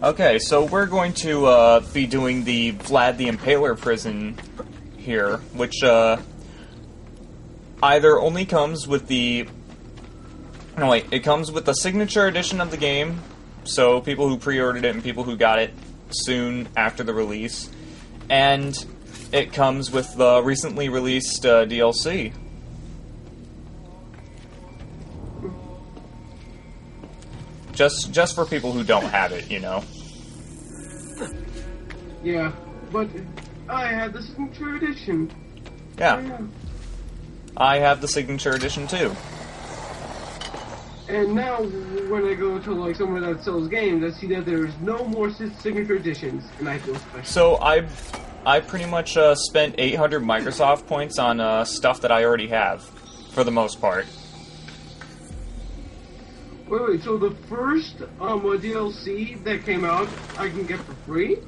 Okay, so we're going to be doing the Vlad the Impaler prison here, which either only comes with the... No, wait, it comes with the signature edition of the game, so people who pre-ordered it and people who got it soon after the release, and it comes with the recently released DLC. Just for people who don't have it, you know. Yeah, but I had the signature edition. Yeah. Yeah. I have the signature edition too. And now, when I go to like somewhere that sells games, I see that there's no more signature editions, and I feel special. So I pretty much spent 800 Microsoft points on stuff that I already have, for the most part. Wait, so the first DLC that came out, I can get for free?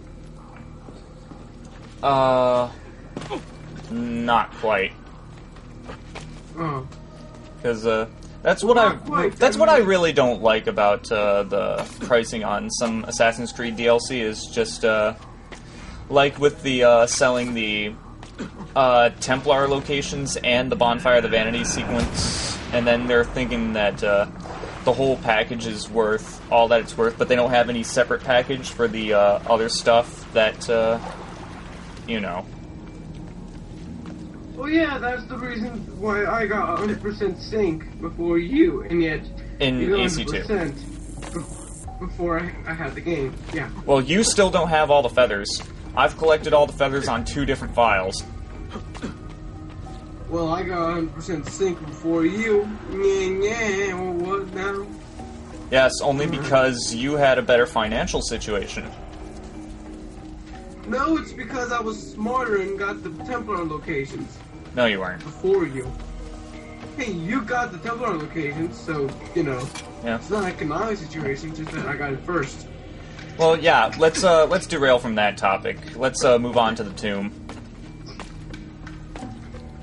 Not quite. Oh. Because that's what I really don't like about the pricing on some Assassin's Creed DLC is just like with the selling the Templar locations and the Bonfire of the Vanity sequence, and then they're thinking that the whole package is worth all that it's worth, but they don't have any separate package for the other stuff that you know. Well, yeah, that's the reason why I got 100% sync before you, and yet In you got AC2. 100% before I had the game. Yeah. Well, you still don't have all the feathers. I've collected all the feathers on 2 different files. Well, I got 100% sync before you. Yeah, well, what now? Yes, only because you had a better financial situation. No, it's because I was smarter and got the Templar locations No, you weren't. before you. Hey, you got the Templar locations, so, you know, Yeah. it's not an economic situation, just that I got it first. Well, yeah. Let's derail from that topic. Let's move on to the tomb.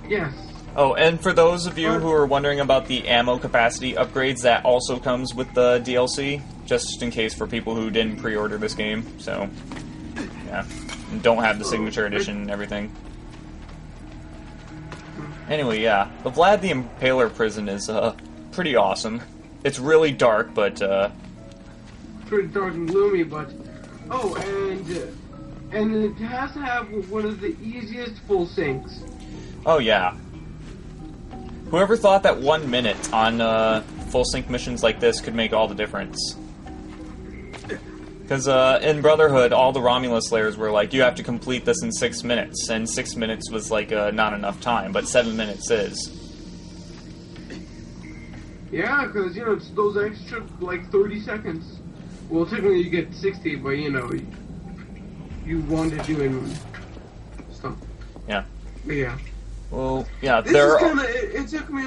Yes. Oh, and for those of you who are wondering about the ammo capacity upgrades, that also comes with the DLC, just in case for people who didn't pre-order this game. So, yeah, and don't have the signature edition and everything. Anyway, yeah, the Vlad the Impaler prison is pretty awesome. It's really dark, but Pretty dark and gloomy, but... Oh, and it has to have one of the easiest full syncs. oh yeah. Whoever thought that 1 minute on full sync missions like this could make all the difference? Because in Brotherhood, all the Romulus layers were like, you have to complete this in 6 minutes, and 6 minutes was like not enough time, but 7 minutes is. Yeah, because, you know, it's those extra, like, 30 seconds. Well, technically you get 60, but, you know, you want to do stuff. Yeah. But, yeah. Well, yeah, This there is are... kind of, it took me,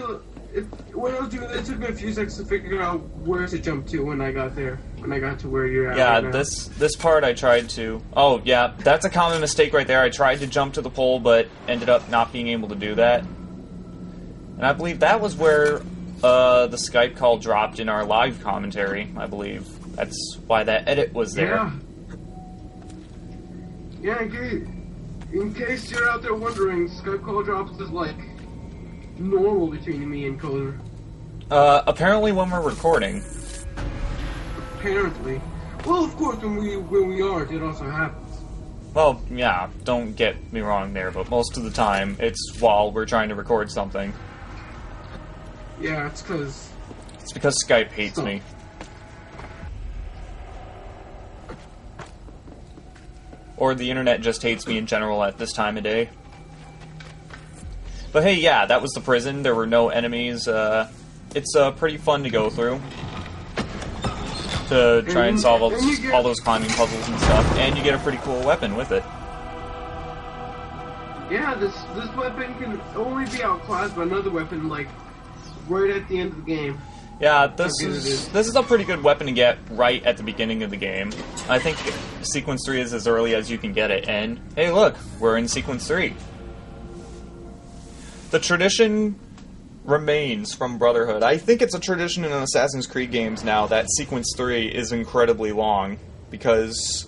when I was doing it took me a few seconds to figure out where to jump to when I got there. When I got to where you're at. Yeah, right now. this part I tried to... Oh, yeah, that's a common mistake right there. I tried to jump to the pole, but ended up not being able to do that. And I believe that was where the Skype call dropped in our live commentary, I believe. That's why that edit was there. Yeah, in case you're out there wondering, Skype call drops is like normal between me and Coder. Apparently when we're recording. Apparently. Well, of course, when we aren't, it also happens. Well, yeah, don't get me wrong there, but most of the time, it's while we're trying to record something. Yeah, it's because... It's because Skype hates me. Or the internet just hates me in general at this time of day. But hey, yeah, that was the prison. There were no enemies. It's pretty fun to go through. To try and solve all those climbing puzzles and stuff. And you get a pretty cool weapon with it. Yeah, this weapon can only be outclassed by another weapon, like, right at the end of the game. Yeah, this is a pretty good weapon to get right at the beginning of the game. I think Sequence 3 is as early as you can get it, and hey look, we're in Sequence 3. The tradition remains from Brotherhood. I think it's a tradition in Assassin's Creed games now that Sequence 3 is incredibly long. because,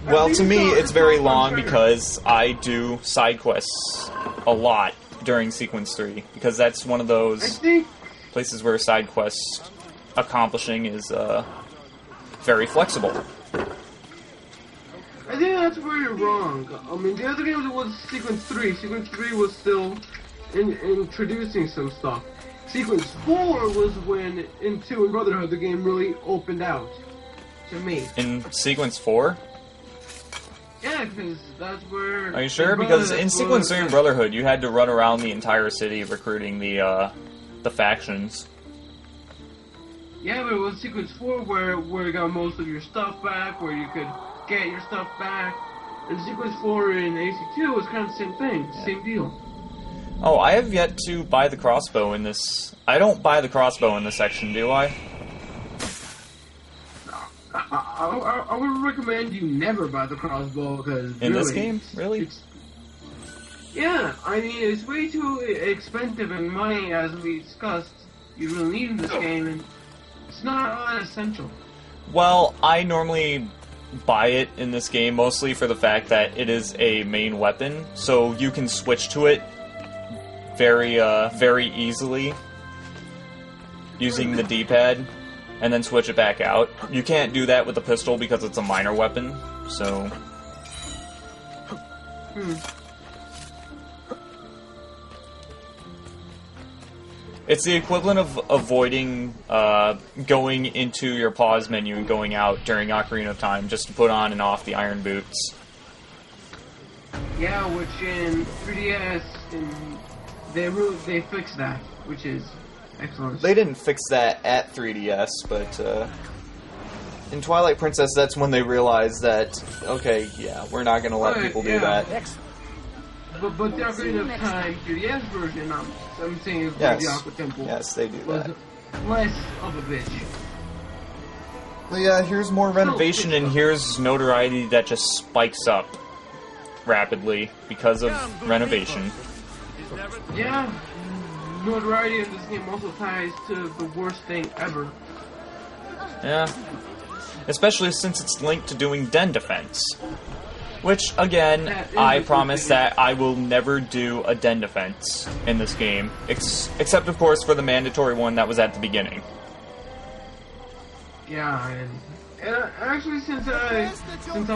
well, to me, it's very long because I do side quests a lot during Sequence 3, because that's one of those places where side quest accomplishing is very flexible. I think that's where you're wrong. I mean, the other game was Sequence 3. Sequence 3 was still introducing some stuff. Sequence 4 was when, in 2 and Brotherhood, the game really opened out. To me. In Sequence 4? Yeah, because that's where... Are you sure? Because in Sequence 3 and Brotherhood, you had to run around the entire city recruiting the factions. Yeah, but it was Sequence 4 where you got most of your stuff back, where you could get your stuff back. And Sequence 4 in AC2 was kind of the same thing, same deal. Oh, I have yet to buy the crossbow in this... I don't buy the crossbow in this section, do I? I would recommend you never buy the crossbow, because in this game? Really? Yeah, I mean, it's way too expensive in money, as we discussed. You really need in this game, and it's not all that essential. Well, I normally buy it in this game mostly for the fact that it is a main weapon, so you can switch to it very easily using the D-pad and then switch it back out. You can't do that with the pistol because it's a minor weapon, so... It's the equivalent of avoiding going into your pause menu and going out during Ocarina of Time just to put on and off the iron boots. Yeah, which in 3DS, they fixed that, which is excellent. They didn't fix that at 3DS, but in Twilight Princess, that's when they realized that, okay, yeah, we're not going to let people do that. But the Ocarina of Time 3DS version, I'm saying, is yes. the Aqua Temple. Yes, they do that. Less of a bitch. But yeah, here's more renovation, and here's notoriety that just spikes up rapidly because of renovation. Yeah, notoriety in this game also ties to the worst thing ever. Yeah. Especially since it's linked to doing den defense. Which, again, I promise that I will never do a den defense in this game. Except, of course, for the mandatory one that was at the beginning. Yeah, and actually, since I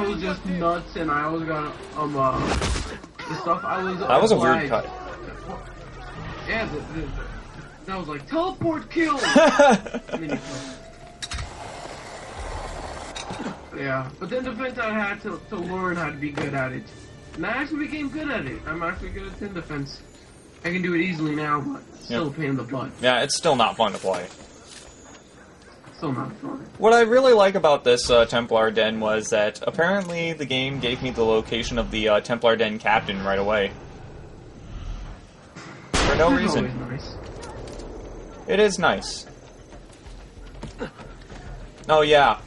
was just nuts and I always got the stuff, that was a weird cut. Yeah, that was like teleport kill. Yeah, but then defense I had to learn how to be good at it, and I actually became good at it. I'm actually good at defense. I can do it easily now, but still a pain in the butt. Yeah, it's still not fun to play. Still not fun. What I really like about this Templar Den was that apparently the game gave me the location of the Templar Den captain right away. For no reason. Nice. It is nice. Oh yeah,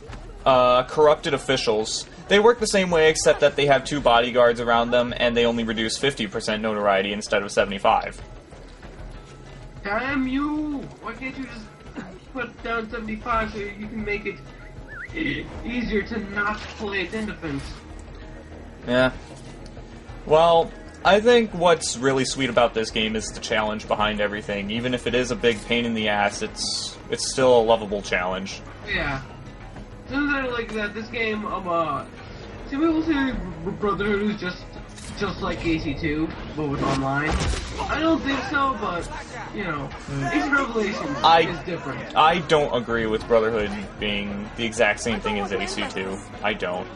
corrupted officials. They work the same way except that they have 2 bodyguards around them and they only reduce 50% notoriety instead of 75. Damn you! Why can't you just put down 75 so you can make it easier to not play it in defense? Yeah. Well, I think what's really sweet about this game is the challenge behind everything. Even if it is a big pain in the ass, it's still a lovable challenge. Yeah. Something that like that. This game, some people say Brotherhood is just like AC2, but with online. I don't think so, but you know, AC Revelations is different. I don't agree with Brotherhood being the exact same thing as AC2. I don't.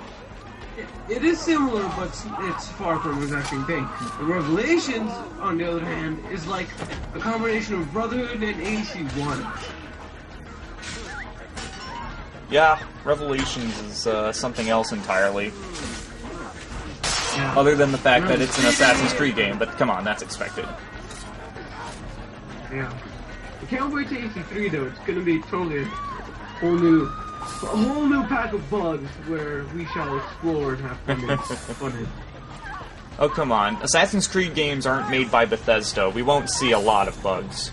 It is similar, but it's far from the exact same thing. The Revelations, on the other hand, is like a combination of Brotherhood and AC1. Yeah, Revelations is something else entirely. Yeah. Other than the fact that it's an Assassin's Creed game, but come on, that's expected. Yeah. I can't wait to AC3 though. It's gonna be totally a whole new pack of bugs where we shall explore and have fun. Oh, come on. Assassin's Creed games aren't made by Bethesda. We won't see a lot of bugs.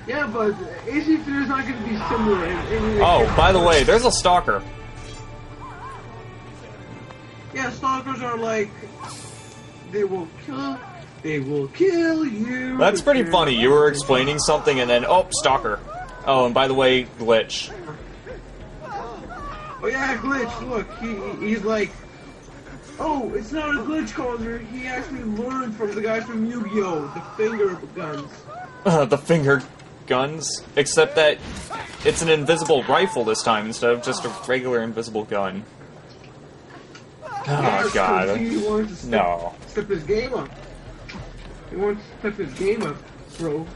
Yeah, but AC3 is not going to be similar in Oh, by the way, there's a stalker. Yeah, stalkers are like, they will kill you. That's pretty funny. You were explaining something and then, oh, stalker. Oh, and by the way, glitch. Oh yeah, glitch. Look, he's like, oh, it's not a glitch caller. He actually learned from the guys from Yu-Gi-Oh! The finger guns. The finger guns, except that it's an invisible rifle this time instead of just a regular invisible gun. Oh god. He wants to No. step his game up. He wants to step his game up, bro.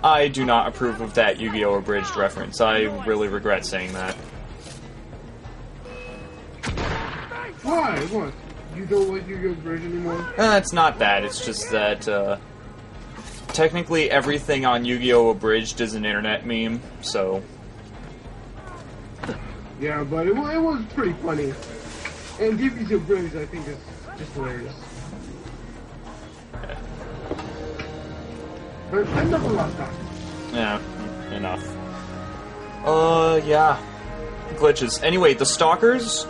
I do not approve of that Yu-Gi-Oh! Abridged reference. I really regret saying that. Why? What? You don't like Yu-Gi-Oh! Abridged anymore? It's not that. It's just that, technically everything on Yu-Gi-Oh! Abridged is an internet meme, so... Yeah, but it was pretty funny. And DB's Abridged, I think, is just hilarious. But enough about that. Yeah, enough. Yeah. Glitches. Anyway, the stalkers,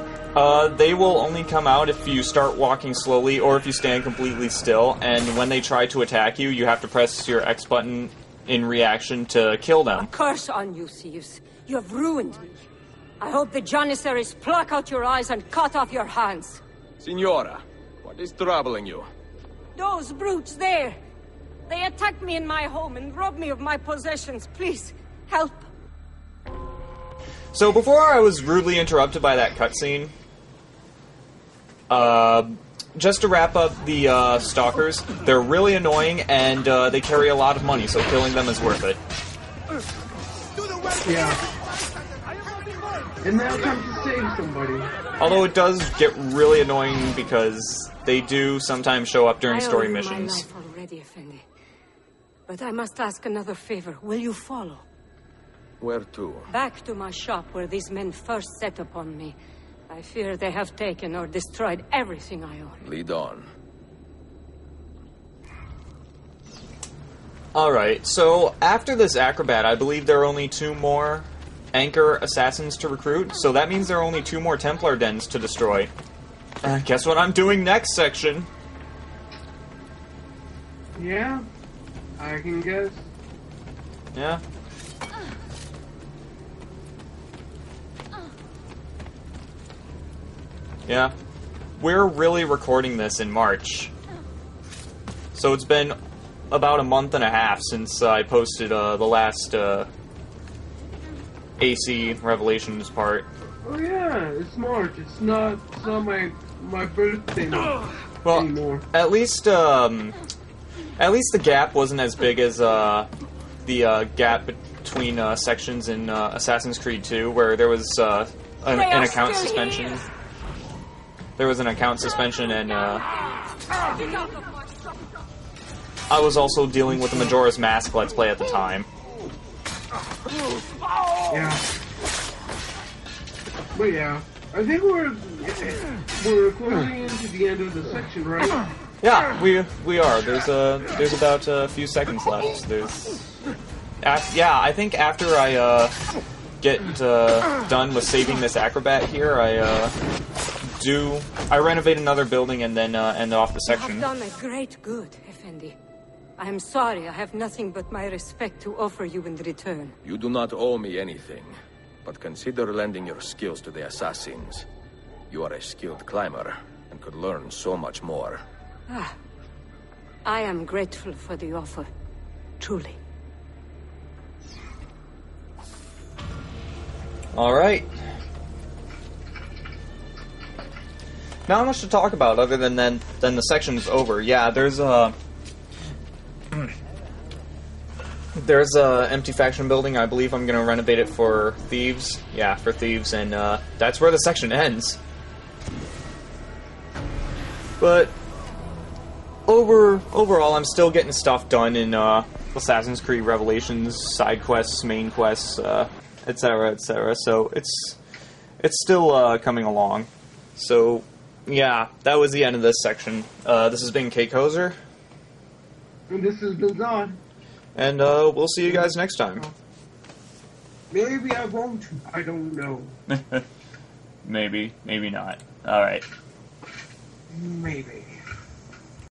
they will only come out if you start walking slowly or if you stand completely still, and when they try to attack you, you have to press your X button in reaction to kill them. A curse on you, thieves. You have ruined me. I hope the Janissaries pluck out your eyes and cut off your hands. Signora, what is troubling you? Those brutes there. They attacked me in my home and robbed me of my possessions. Please, help. So before I was rudely interrupted by that cutscene, just to wrap up the stalkers, they're really annoying and they carry a lot of money, so killing them is worth it. Yeah. And now time to save somebody. Although it does get really annoying because they do sometimes show up during story I owe you missions. my life already, Effendi. But I must ask another favor. Will you follow? Where to? Back to my shop where these men first set upon me. I fear they have taken or destroyed everything I own. Lead on. Alright, so after this acrobat, I believe there are only 2 more Anchor assassins to recruit, so that means there are only 2 more Templar dens to destroy. Guess what I'm doing next section? Yeah, I can guess. Yeah. Yeah. We're really recording this in March. So it's been about a month and a half since I posted the last AC Revelations part. Oh yeah, it's March. It's not my birthday anymore. At least the gap wasn't as big as the gap between sections in Assassin's Creed 2, where there was an account suspension. Here. There was an account suspension, and I was also dealing with the Majora's Mask Let's Play at the time. Yeah. But yeah, I think we're closing into the end of the section, right? Yeah, we are. There's about a few seconds left. I think after I get done with saving this acrobat here, I renovate another building and then end off the You section. have done a great good, Effendi. I am sorry I have nothing but my respect to offer you in return. You do not owe me anything, but consider lending your skills to the assassins. You are a skilled climber and could learn so much more. Ah, I am grateful for the offer. Truly. Alright. Not much to talk about other than the section's over. Yeah, there's a empty faction building. I believe I'm gonna renovate it for thieves. Yeah, for thieves, and that's where the section ends. But overall, I'm still getting stuff done in Assassin's Creed Revelations, side quests, main quests, etc., etc. So it's still coming along. So yeah, that was the end of this section. This has been Kate Kozer. And this has been Zod. And we'll see you guys next time. Maybe I won't. I don't know. Maybe not. Alright. Maybe.